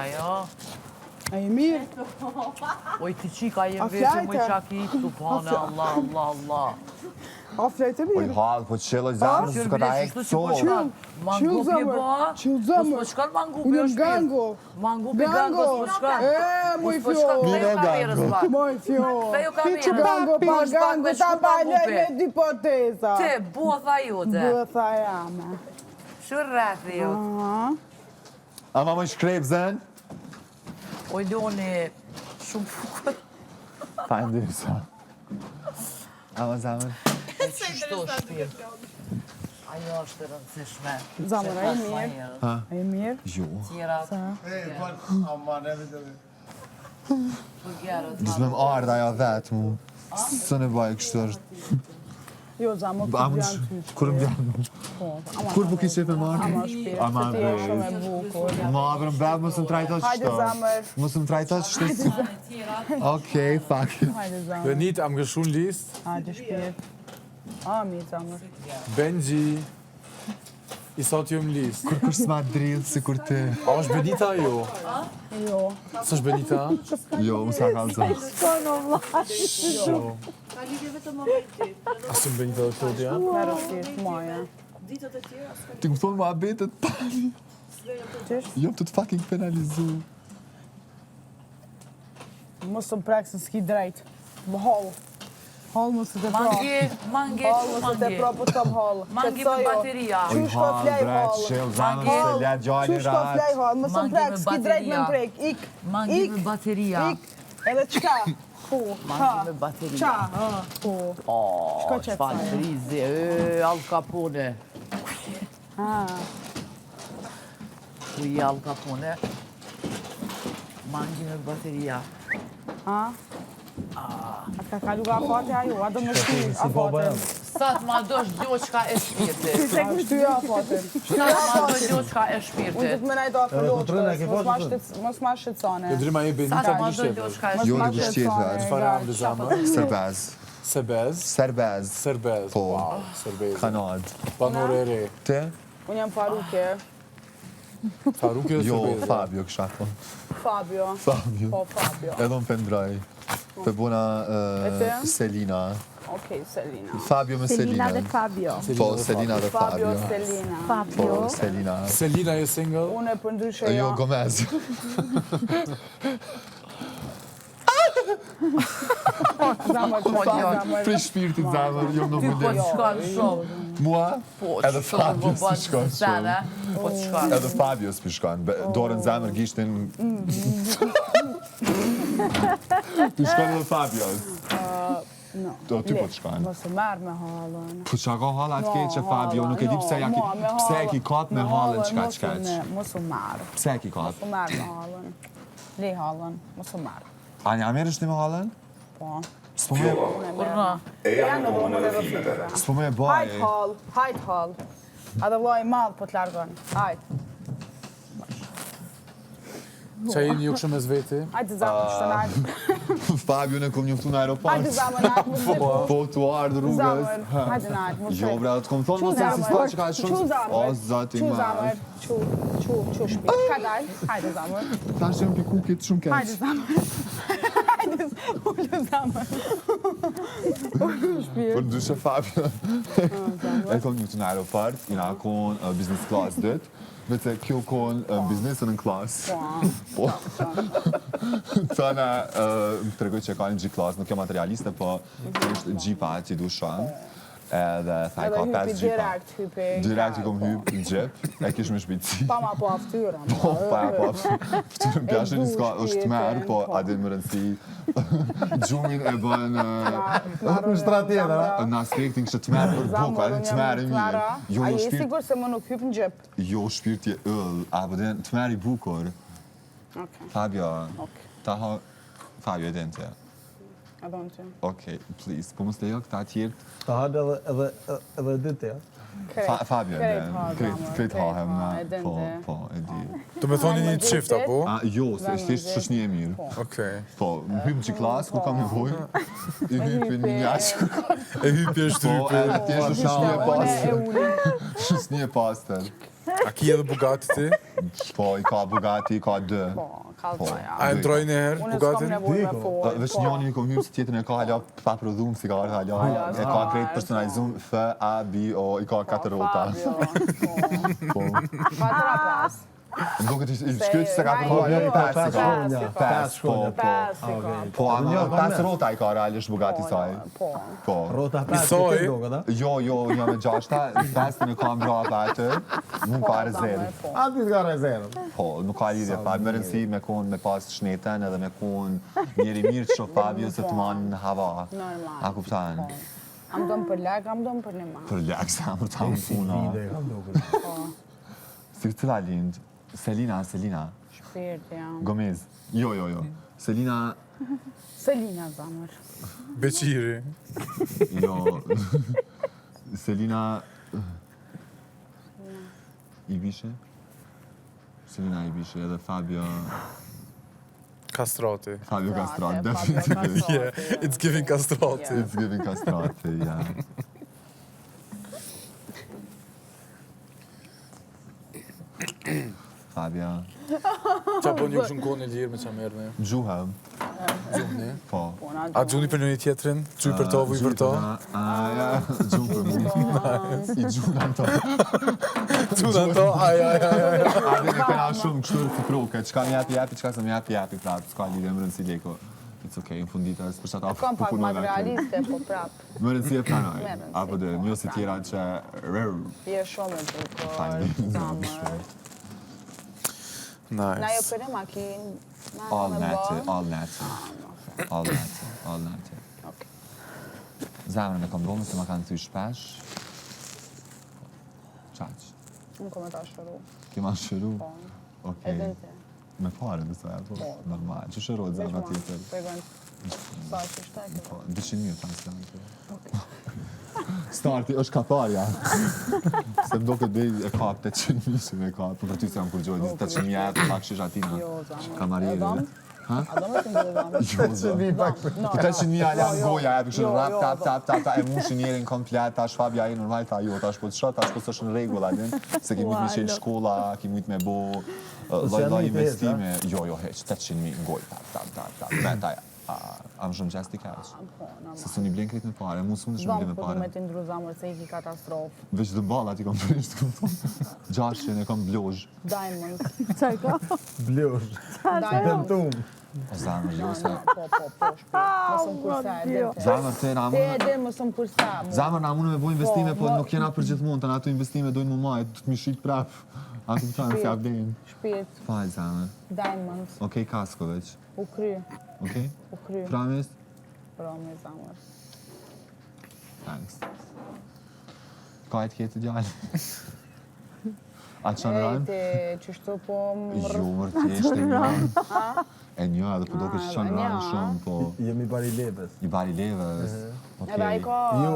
ajo? A i mirë? Oj, ti qika jem vete më qaki, subhane, Allah. A flejtë Oj, mirë? halë, po qëllë zamë, së këta e këto. Mangu pje ba? Qilë Mos zëmër. po shkan mangu Unë pje jam është gango. Mangu pje gango s'po shkan. Moj Po shkan fjo. fejo kamerës pa. Moj fjo. Fejo Ti që kamerës. gango pa Po shpak gango me ta shku baloj mangu me pje. dy poteza. Te, botha jote. Bëtha jame. Shur rrethi jot. Ama më shkrep zën? Oj, Loni, shumë fukur. Pa ndirë sa. Ama zamën. Shto shpirt. Ajo është e rëndësishme. Zamër, a i mirë? A i mirë? Jo. Tjera. Po gjerët. Disë me më ardha ajo vetë mu. Së në baj kështë është. Jo, zamër, A këtë më janë ty. kur më bjanë mu? Kur bu ki qepe marë? Ama shpirë, Ama që ti e shumë e bukur. Ma avërë më bebë, mësë më trajto që Hajde, zamër. Mësë më trajto që shtë. Okej, fuck. Hajde, zamër. Benit, am gëshun list. Hajde, shpirë. A, mirë, zamër. Benji. I sot ju më list. Kur kërë s'ma drillë, si kur ti. A është Benita jo? Jo. S'është Benita? Jo, më sa kalë zë. A së më Benita dhe Claudia? Me rësirë, maja. Ti më thonë ma abetet pali. Jo, të fucking penalizu. Mos të prekë se s'ki drejt. Më halë. Halë mos të pra. Mangi, Halë mos të pra, po të kam halë. mangi me bateria. Qysh ka flej halë? Qelë zanë se le gjallin Qysh ka flej ratë. halë? Mos të Mangi prekë, me s'ki drejt me bateria. më prek. Ik, Mangi me bateria. ik. Edhe qka? Po, Mangi me bateria. qa? Po. Shko qëtë Shfal frizi, Al Capone. Kuj Al Capone. Mangi me bateria. A ka kalu nga afate ajo, a do me shty afaten. Sa të ma dosh gjoqka e shpirtit. Se kështy afaten. Sa të ma dosh gjoqka e Unë shpirtit. të të menaj do afëlloqës, mos ma shqetsane. Ndryma e Sa Benita të ma më dosh shqepe. gjoqka e Mos Jo, ma në kështë tjetër. Çfarë am dhe zamër? Serbaz. Sebez. Serbaz. Serbez. Po. Wow, Serbez. Kanad. Banore e re. Te? Unë jam Faruke, Faruki dhe Jo, Serbez. Fabio kësha po. Fabio. Fabio. Po, Fabio. Edhe më pendraj. Të bona te? Selina. Okej, Selina. Fabio me Selina. Fabio. Po, Selina dhe Fabio, Fabio. Selina. Po, Selina. Selina je single? Unë e për ndryshe Jo, jo. Gomez. Zamër, zamër. Pri shpirtit zamër, jo në Ty po të vëllim. shkon shumë. Mua, Po edhe Fabio s'pi shkon shumë. Po të shkon. Edhe Fabio s'pi shkon. Dorën zamër gishtin... Ti shkon edhe Fabio. No. Do, ty po të shkon. Mos e merë me halën. Po qa ka halë atë keqe Fabio, nuk e di pse e ki kap me halën qka qkaq. Mos u merë. Pse e ki kap? Mos u merë me halën. Le halën, mos u merë. Anja, merë është një me halën? Po. S'po me... Urna. Janë në dhomën edhe fikëve. S'po me Hajt baje. halë, hajt halë. A dhe vloj madhë po të largon. Hajt. Qa jeni ju kështë me zveti? Hajt të zamë, që të najtë. Fabio në kom njëftu në Hajt aeroport. të zamë, najtë, mos e po. Po, tu ardë rrugës. Zamër, hajde najtë, mos e. Jo, bre, të kom thonë, mos e si s'pa që ka shumë... Qu zamër, O, zati qu ma. zamër, qu shpirë. Ka dalë, hajde zamër. Ta që jam pi kukit shumë keq. Hajde zamër. Hajde, ullë zamër. Ullë shpirë. Për ndryshe Fabio. E kom njëftu në aeroport, jina kon business class 2. Vete kjo kon biznesën në klasë. Po. Tëna më të regoj që e ka një G-class, nuk jo materialiste, po është G-pa që du shumë. Edhe tha i ka 5 G-pa. Direkt i kom hyp në gjep, e kish me shpejtësi. Pa ma po aftyrën. Po, pa po aftyrën pjashën një s'ka është të merë, po adin më rëndësi. Gjumin e bën... Në shtra tjetër, Në aspektin kështë të merë për buka, edhe të merë e mirë. A je sigur se më nuk hyp në gjep? Jo, shpirti e ëll, apo dhe të merë i bukur. Fabio, ta ha... Fabio, e den të. A donë që? Okej, please, po mos lejo këta tjertë. Ta hajde edhe ditë, ja. Fabio, e den. Kret hahem na. Po, e di. Të me thoni një qift, apo? Jo, se ishte shoshni e mirë. Okej. Po, më hypë që klasë, ku kam nevoj, i hypë një njashë. E hypje është Po, hypje. atje është shoshni e pastër. Shoshni e pastër. A ki edhe Bugatti ti? Po, i ka Bugatti, i ka 2. Po, ka zoja. A e ndroj një herë, Unë s'kam Bugatin? nevojë me folë. Veç njoni i kom hyrë, se tjetën e ka hala pa prodhum, si ka hala, e ka krejt personalizum, F, A, B, O, i ka 4 rota. Po. 4-5. Më duket i shkryt se ka përhojë 5 Po, a më 5 rota i ka realisht Bugatti saj. Po. Rota 5 Isoj? këtë doga, da? Jo, një me 6, 5 në kam brava atë, nuk ka rezervë. A ti t'ka rezervë? Po, nuk ka lidhje, pa më rëndësi me konë me pas shneten edhe me konë njeri mirë që shoh Fabio se të manë në hava. Normal. A kuptan? Am dom për lek, am dom për një ma. Për lek, sa më ta më puna. Ide, kam doga. Si cila lind? Selina. Shpirt, jam. Gomez. Jo. Selina, zamër. Beqiri. jo. Selina... Ibishe? Selina Ibishe edhe Fabio... Kastrati. Fabio Castrati, Fabio definitivt. Castrati. Yeah, it's giving kastrati. It's giving Castrati, ja. Fabia... Qa po një këshën kone lirë me qa merë ne? Gjuhem. Gjuni. Po. A gjuni për një tjetërin? Gjuj për to, vuj për to? Ja, gjuh për mu. I gjuna to. Gjuna to, aj. A dhe në këna shumë kështu reciproke. Qka më japi, qka se më japi prapë. S'ka lidhje më rëndësi leko. It's okej, në funditës, për qatë Kam pak materialiste, po prap. Më rëndësi e planoj. Apo dhe, një si tjera që... Je shumë e bukur, zamër. Na jo Nice. për e makinë, All me natë. Zemrën e kom domë se ma kanë thy shpesh. Qaq. Unë kom e ta shëru. Ki ma shëru? Po. Okej. Edhe te. Me pare në sa, po. Normal. Që shërojt zemrën tjetër? Përgën, sa që shteke. Po, 200.000 translante. Starti është katarja. Se më do këtë bej e kap 800.000 që me kap. Për ty se jam kur gjojë, 800.000 jetë, pak shish atina. Jo, zamër. Kamarjeri. A do me të ndërë zamër? Jo, zë. Të 800.000 alë goja, e përshën rap, tap, e mushin njerin komplet, tash Fabia e normal, ta jo, tash po të shot, tash po të është në regull, adin, se ki mujt me qenë shkolla, ki mujt me bo, loj investime, jo, heq, 800.000 goj, tap, me taj, am shumë qes t'i keq. Se su një blen krejt me pare, mu s'u në shumë blen me Po du pare. me t'indru zamër se i ki katastrofë. Veç dhe ballat i kom prisht, gjashën e kom blozh. Diamond. Qaj ka? Bljosh. Diamond. Dëmtum. O zamër, jo se... Po, shpirt. Mësëm kursa e dhe. Zamër, te na Te e mune... dhe mësëm kursa. Zamër, na mune me bo investime, po mo- nuk jena për gjithmonë, të në ato investime dojnë mu majt, të mi shqit prap. A të më tanë si avdenë. Shpirt. Faj, zamër. Diamond. Okej, kasko veç. U kry. Okej? U kry. Promise? Promi zamër. Thanks. Ka e t'kjetë djallë? A të shanë ranë? Te qështu po më Jo, mërë t'jeshtë e një. E një, edhe po do këtë shanë edhe ranë një, shumë, po... Jemi bari lepës. I bari levës. Edhe a i Okej. ka... Jo,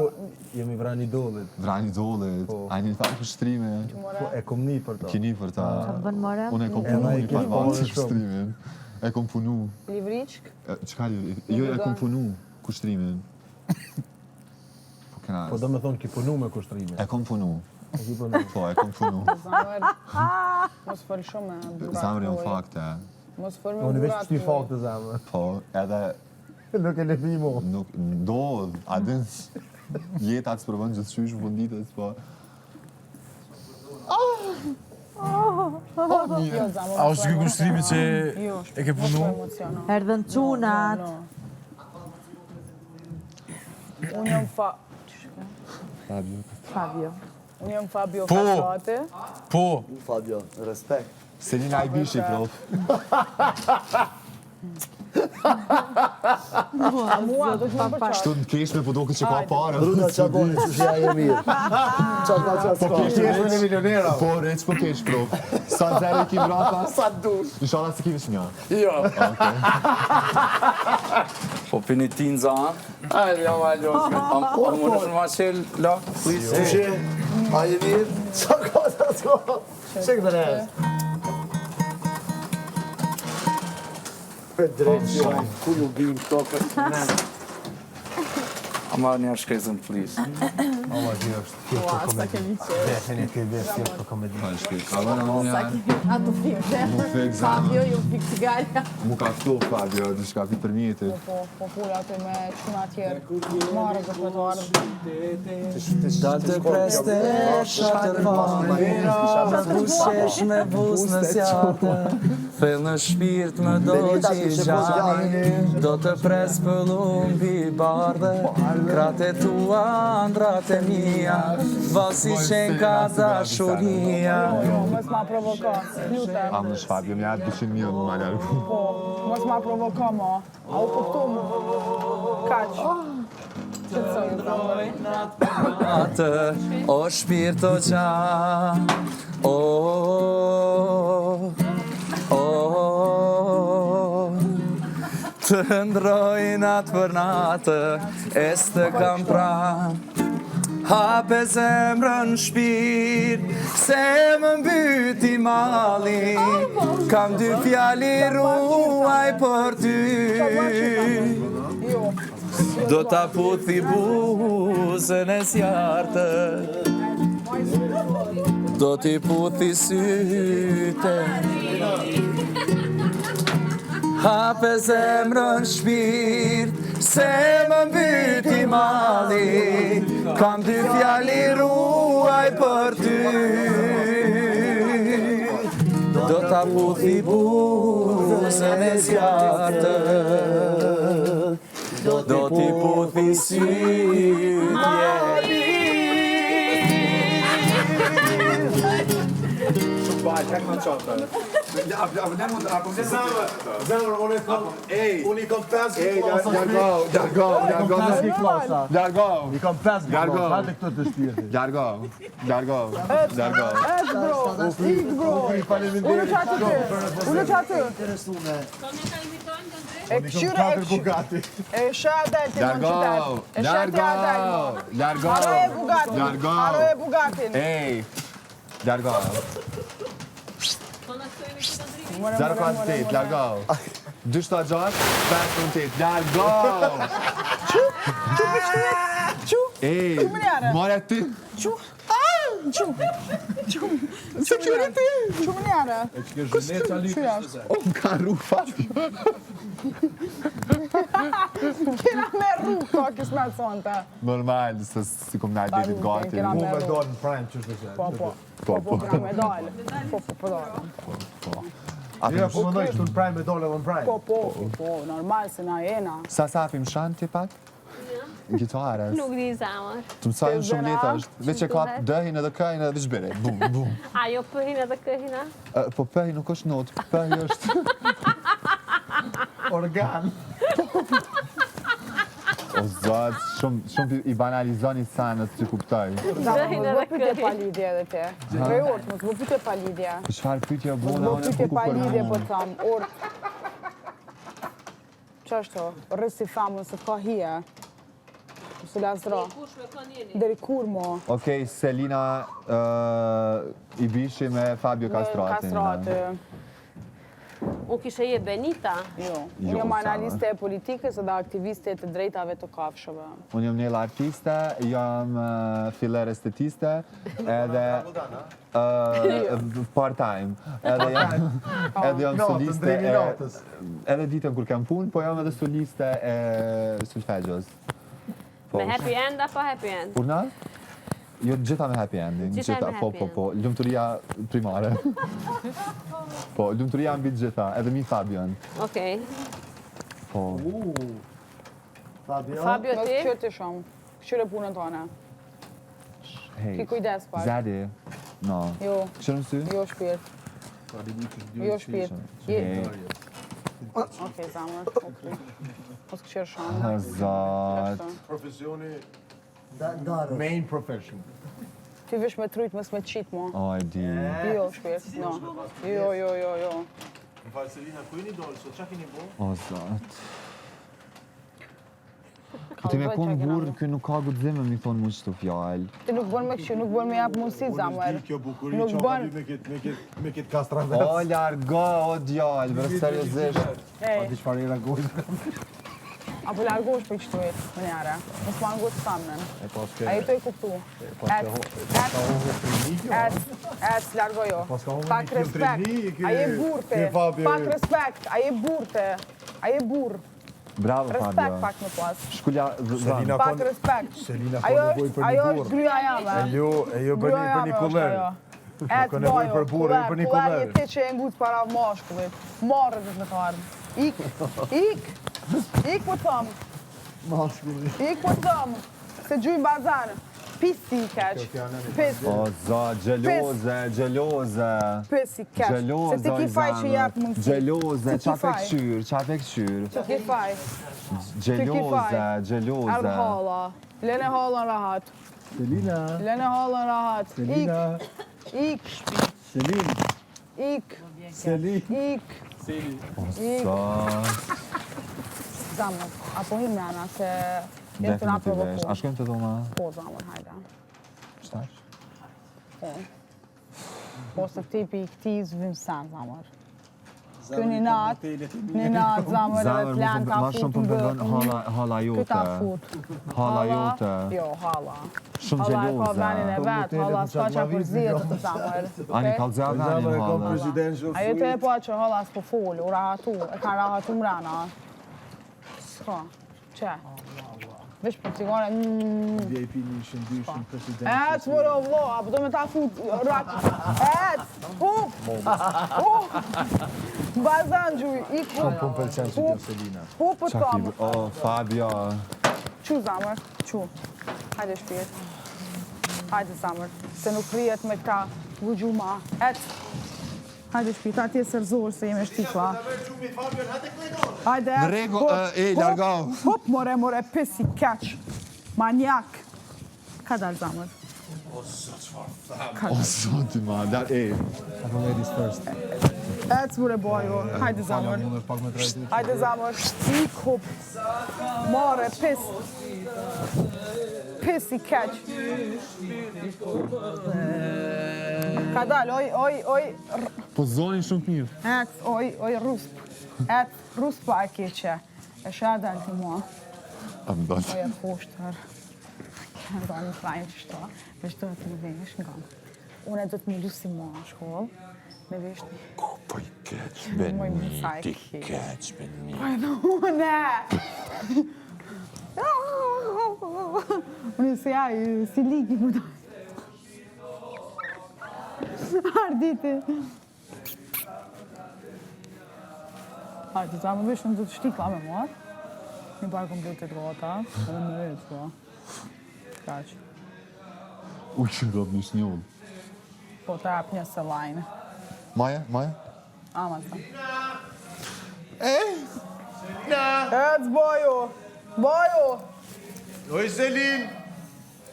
jemi vrani dolet. Vrani dolet. Po. A një farë për shtrime. Po, e kom një për to. Kini për ta... Bën more? Unë e kom Edhe punu i një ke farë parë për shumë. shtrimin. E kom punu. Livriçk. Qka li? Jo, e kom punu kushtrimin. Po kena... Po do me thonë ki punu me kushtrime. E kom punu. E ki punu. Po, e kom punu. Zamër. Mos fol shumë me burat. Zamër janë fakte. Mos fol me Unë veç burat. shty fakte zemë. Po, edhe Nuk e lepi mo. nuk ndodh, a din jeta të spërvën gjithë qysh vënditës, po... Jo, zamër. A është ky kushtrimi që e ke punu? Erdhën çunat. Unë jam Fabio. Unë jam Fabio Po. Castrati. Po, Fabio, respekt. Selina i bishi, prof. A mua do të më përqarë. Shtu në keshme, po do këtë që ka parë. Bruna qa boni, që shja e mirë. Qa ka qa s'ka. Keshme në milionera. Po, req po kesh, prof. Sa zero i kim rapa? Sa dush. Inshallah se kish një. Jo. Po pini tinza, ha? Hajde, jam alo. A më në ma qel, la, please? Qushe, a je mirë? Qa ka qa s'ka. Që këtë rrës? Për drejtë, ku ju bim këto për... Ama një shkezën flis. Ama ti është thjesht për komedi. Defini ti vetë thjesht për komedi. Pa shkej. Ava në unë janë. Ato fikse. Fabio, ju fik cigaria. Mu ka ftu Fabio, diçka fi për njëti. Po pula aty me çuna tjerë. Marrë të përtoarë. Dal të preste shatër vame, me bushesh me bus në zjatë, thell në shpirt më do gjani, do të pres pëllum pi bardhe, krate tua, ndrate mia, vasi qenë ka dashuria. Mos ma provoka, lutem. Amësh Fabio, më jatë 200.000 më maljar. Po, mos ma provoka mo. A u kuptu mu? Kaq. Atë, o shpirt o gjan, të ndrojnë atë për natë, es të kam pran. Hape zemrën shpirt, se më mbyti mali, kam dy fjali ruaj për ty. Do ta puthi buzën e zjartë, do t'i puthi syte. Hape zemrën shpirt, se më mbyti mali, kam dy fjali ruaj për ty. Do ta puthi buzën e zjartë, do t'i puthi sytje. Zemër, unë i kom 5 Largo. I kom 5 Largo. hajde këto të shpirti. Largo. Ik bro. Unë qatë ty. E këshyre e Bugatti. e shadel të në qytet. Largo. Haro e Bugatin. Ej. Largo. 048, largo. 276, 598, largo. Ej, mora ti. Çu më njëra. O më ka rru Fabio. Kena me rrugë, ka kësë me sonte. Normal, se si kom naj detit gati. Kena Mu me me rrugë. dorë në prime që është që. Po, kena me dalë. Po, dalë. Ja, po më dojë kështu në prime me dorë edhe në prime. Po, normal se na jena. Sa sapim shan ti pak? Gitarës. Nuk di zamër. Të mësajnë shumë letë është. Veç e ka dëhin edhe këhin edhe vishbere. Bum, bum. Ajo pëhin edhe këhina? Po pëhi nuk është notë, pëhi është... Organ. O zatë, shumë i banalizoni sanët që kuptoj. Dëhin edhe Pytje këhin. pa lidhje edhe te. Prej orët, mos më pytje pa lidhje. Qëfar pytja Mos bona, më unë pytje e pa lidhje, po për tham, orët. Që është to? Rësi famën se ka hije. Se lasra. Deri kur mo? Okej, Selina i bishi me Fabio Castrati. Unë kishe je Benita. Jo. Unë jam analiste e politikës edhe aktiviste të drejtave të kafshëve. Unë jam njëllë artiste, jam filler estetiste, edhe part-time. Edhe jam soliste edhe ditën kur kem punë, po jam edhe soliste e solfegjës. Me happy end apo happy end? Kur na? Jo, gjitha me happy ending. Gjitha me happy end. Po, lumëturia primare. Po, lumëturia mbi gjitha, edhe mi Fabian. Okej. Po, Fabio Mos ti? këshyre ti shumë. Këshyre punën tona. hej. Ki kujdes pak. Zadi. No. Jo, Këshirë në sy? jo shpirt. Jo shpirt. Hej. Okej, zamër. Mos këshyre shumë. Zat. Profesioni main profession. Ti vish me trujt, mos me qit mo. O, e di. Jo shpirt, no. Jo. Më falë Selina, ku jeni dorë, sot qa keni bo? O, zat. Po ti me konë burë, kjo nuk ka gudzime mi thonë mu qëtu fjallë. Ti nuk bën me këshyre, nuk bën me jap mundësi, zamër. Kjo bukuri Nuk që bën. me këtë kastraves. O, largo, o djallë, bërë seriosisht. Ej, Di qëfar i ragojnë. Apo largosh për qëtuit, më njëre. Mos më angosh famnën. A jetoj kuptu. Ec, largojo. Pak respekt. A je burte. Pak respekt. A je burte. A je bur. Bravo, Respekt Fabio. pak më pas. Shkullja zvanë. Pak respekt. Selina Ajo po nevoj për është një burr. gryja jame. E jo për një kuller. Et Ka nevojë për burr, për një kuller kuller. je ti që e ngut para mashkullit. Marrë dhe të me thardë. Ik po të thëmë. Ik po të thëmë. Se gjujnë bazanë. Pis si i keq. Pis. O, za, gjeloze. Pis i keq. Se ti ki faj që jep mundësi. Gjeloze, qa pe këqyr. Që ki faj. Gjeloze. Ardë hala. Lene halën rahat. Lene halën rahat. Ik. Zamër, apo him nana se jetë të nga provoku. A shkojmë të dhoma? Po, zamër, hajde. Qëtash? Po, se tipi i këti zvim sen, zamër. Kë një natë, zamër, edhe të lenë ka ma shumë fut për në përgën hala jote. Këta fut. Hala jote. Jo, hala. Shumë Hala e ka gjeloze. venin e vetë, hala s'ka qa përzijet të zamër. Ani kalëzja venin hala. Ajo të e po që hala s'po folë, u rahatu, e ka rahatu mrena. S'ka, që? Vesh për cigare, VIP 100-200 president. et, mërë o vlo, apo do me ta fut rak. Et, hup, bazan gjuj, ik hup. Po më pëlqen që kjo Selina. Hup për tomë. O, Fabio. Qu zamër, qu. Hajde shpijet. Hajde zamër, se nuk rijet me këta vëgjuma. Et. Hajde shpijet, ati e sërzorë se jemi shtikla. Hajde, Në rego, largau. Hop, more, pis i keq. Manjak. Ka dalë zamër. O, soti ma, dar Ladies first. Ec, mure bojo. Hajde zamër. Hajde zamër. Ik, hop. More, pis. Pis i keq. Ka dalë, oj. Po zonin shumë mirë. Ec, oj, rusp. Et, ruspa e keqe. E shë dalë të mua. A më dalë. Oj, e poshtër. Nga një klajnë që shto. Vesh do të më vesh nga. Unë do të më lusi mua në shkollë. Me vesh një. Po i keq, Beniti, keq, Beniti. Po e në une! Unë si aj, si ligi më dojë. Arditi. Hajde, ta më vesh në do të shtikla me mua. Një parë kompletit gata, edhe më vetë, po. Kaq. U që nga më një ullë. Po të ap një se lajnë. Maja? Ama sa. Ec, bojo! Oj, Selin!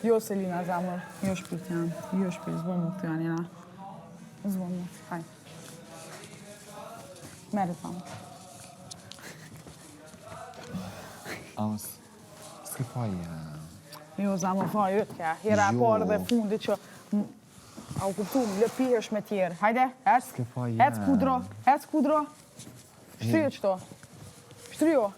Jo, Selina, zamër. Jo shpirt janë. Jo shpirt, zbon më këtë janë jena. Zbon më, hajde. Mere zamër. Amës, s'ke faja. Jo, zamër, fa jëtë kja. Hera e parë dhe fundit që... A u kuptu, lëpihesh me tjerë. Hajde, ec. S'ke faja. Ec kudro. Shtryo qëto. Shtryo.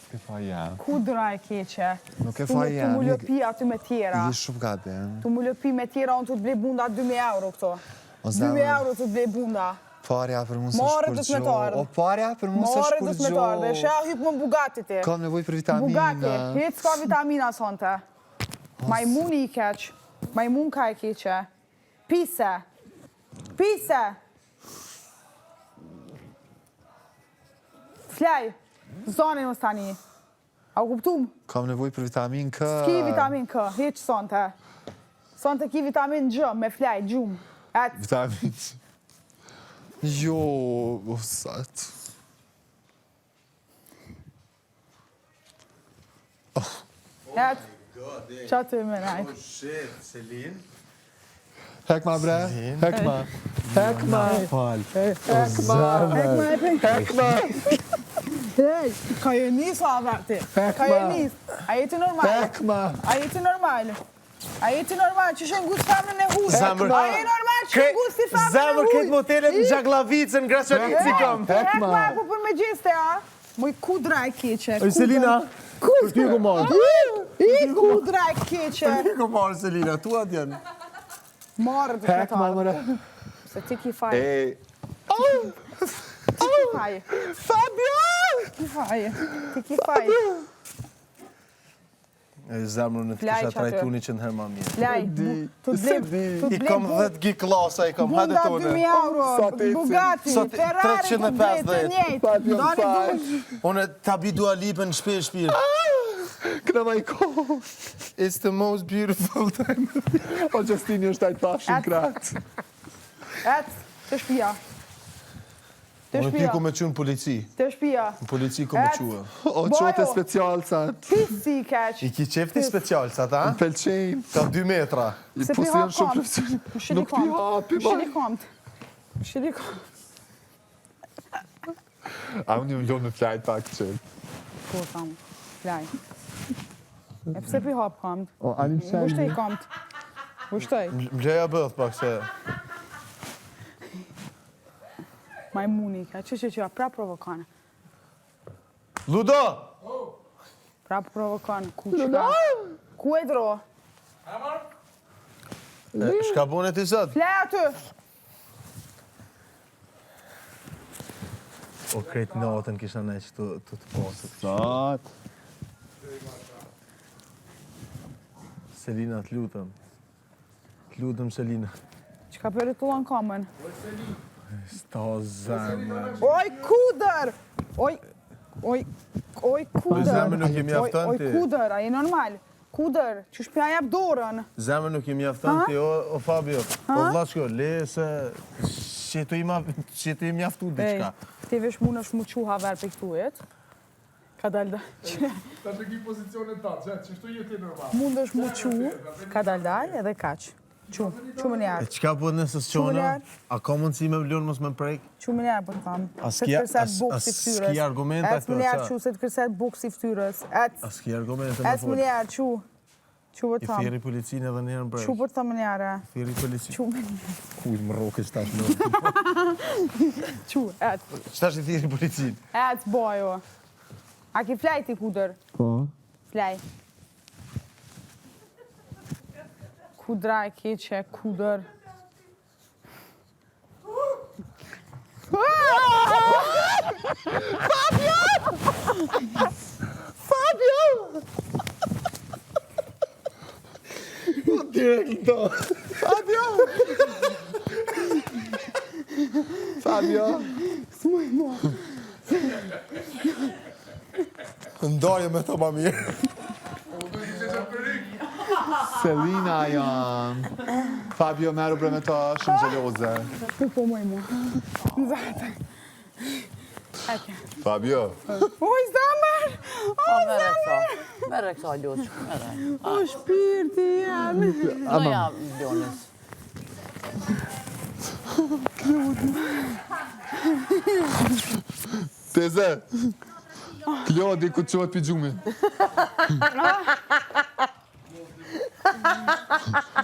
S'ke faja. Kudra e keqe. Nuk e faja. Tu mu lëpi aty me tjera. Je shumë gabim. Tu mu lëpi me tjera, unë të të blej bunda 2.000 euro këto. O, zamër. 2.000 euro të të blej bunda. Parja për mu së More të smetarë. O, parja për mu së More të smetarë, dhe shë hypë më Bugatti ti. Kam nevoj për vitamina. Bugatti, hitë s'ka vitamina sonte. Majmuni i keq. Majmunka e keqe. Pise. Flaj. Zonin më stani. A u kuptum? Kam nevoj për vitamin K. S'ki vitamin K, hiq sonte. Sonte ki vitamin G, me flaj, gjumë. Et. Vitamin C. Jo, o sat. Et. Qa të me naj? Shit, Selin. Hekma bre, hekma. Hekma. Hej, ka ju nis o averti? Ka ju nis? A jeti normal? A jeti normal? Që shën gusë famën e hujë? Zamër. A jeti normal që shën gusë famën e hujë? Zamër, këtë motelet në Gjaglavicën, Graçanicë kam. Hekma, po për me gjiste, a? Moj kudra e keqe. Oj, Selina, për ty ku marrë. I kudra e keqe. Për ty ku marrë, Selina, tu atë janë. Marrë të Hek, marmëre. Se ti ki faj. Ti ki faj. Fabio! Ti faj. Ti ki faj. E zemrën e të kisha trajtuni që në herë ma mirë. Laj, të blem. I kam 10 gi klasa, i kam hajde Bunda tone. 2.000 euro, Bugatti, Sot Ferrari, 350. të njejtë. Unë t'abi Dua Lipën shpirë. Këna ma i kohë. It's the most beautiful time. O, Gjestini është ajtë pashin kratë. Të shpia. Të Unë ti shpia. ku me qunë polici. Të shpia. Në polici ku me quë. O, qote special, sa. Pisi keq. I ki qefti special, sa ta? Më pelqenj. Ka 2 metra. Se Po pi si janë hap shumë komt. profesional. Nuk pi hapi, ma. Shili komt. A unë një lonë në flajt pak që. Po tham, flaj. E pse pi hap komt? O, anim Vushtej komt. Vushtej. Mgjeja bëth pak se... Majmuni, që, pra provokane. Ludo! Pra provokane, kuqka. Ku e dro? Shka bune ti sot? Flaj aty! O krejt natën kisha ne që të pasët. Sat. Selina, t'lutëm. T'lutëm, Selina. Qka për të lanë kamën? Sta zemë. Oj, kuder! Oj, kuder! Zemë nuk i mjafton ti. Oj, kuder, a je normal? Kuder, që shpja jap dorën. Zemë nuk i mjafton ti, o Fabio. O vlashko, le se... që të i mjaftu diqka. Ti vesh mund është mu quha verë për këtujet. Ka dalda. Ta të ki pozicionet ta, që shtu jeti normal. Mund është mu quh, ka daldaj edhe kaq. Qu më E njerë. qka po nësë së qona? A ka mundësi me vlonë mos me prejk? Qu më njerë për të thamë. A Se të kërset buks i ftyrës. s'ki argumenta Ec më njerë qu se të kërset buks i ftyrës. A s'ki argumente me Ec më folë? njerë qu. Qu për I të thamë. thiri policinë edhe njerën Qu prejk. për të thamë njerë. Thiri policinë. Qu më njerë. Kuj më roke që tash në. Qu, ec. Qëtash i thiri policinë? Ec, bojo. A ki flaj ti kuder? Po. Flaj. Kudra e keqe, kuder. Fabio. Ndarje me të ma mirë. Selina janë. Fabio meru bre me ta, shumë gjeloze. Po moj mu. Në zatë. Eke. Fabio. Oj, zamër! Po, mere kësa ljoq. O, shpirti jam. Në jam, Ljonis. Teze. Klodi ku të qohet për gjumin.